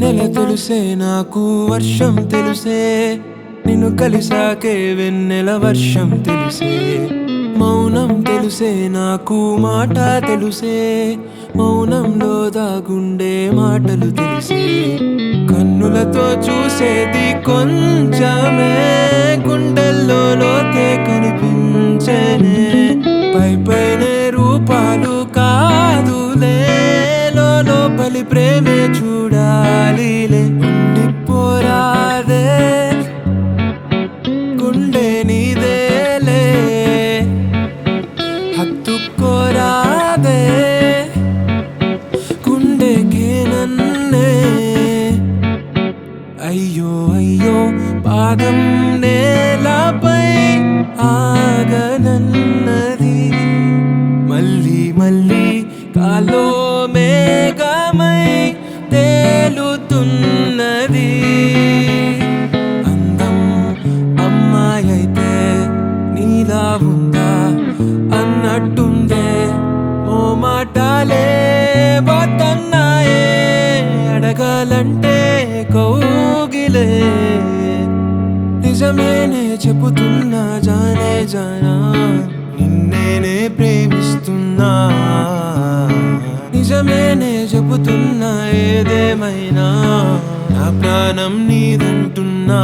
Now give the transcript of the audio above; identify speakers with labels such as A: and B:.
A: వెన్నెల తెలుసే నాకు వర్షం తెలుసే నిన్ను కలిసాకే వెన్నెల వర్షం తెలుసే మౌనం తెలుసే నాకు మాట తెలుసే మౌనంలో దాగుండే మాటలు తెలుసే కన్నులతో చూసేది కొంచెమే గుండెల్లో లోతే కనిపించేనే పై పైనే రూపాలు కాదులే లోపలి ప్రేమే చూడాలిలే ఉండిపోరాదే గుండె నీదేలే హత్తుకోరాదే గుండెకే నన్నే అయ్యో అయ్యో పాదం నేలపై ఆగనన్నది మళ్ళీ మళ్ళీ కాలో మేఘమై తేలుతున్నది అందం అమ్మాయి అయితే నీలా ఉందా అన్నట్టుందే ఓ మాటలే పోతున్నాయే అడగాలంటే కౌగిలే నిజమేనే చెబుతున్నా జానే జానా నిన్నేనే ప్రేమిస్తున్నా నిజమేనే చెబుతున్నా ఏదేమైనా నా ప్రాణం నీదంటున్నా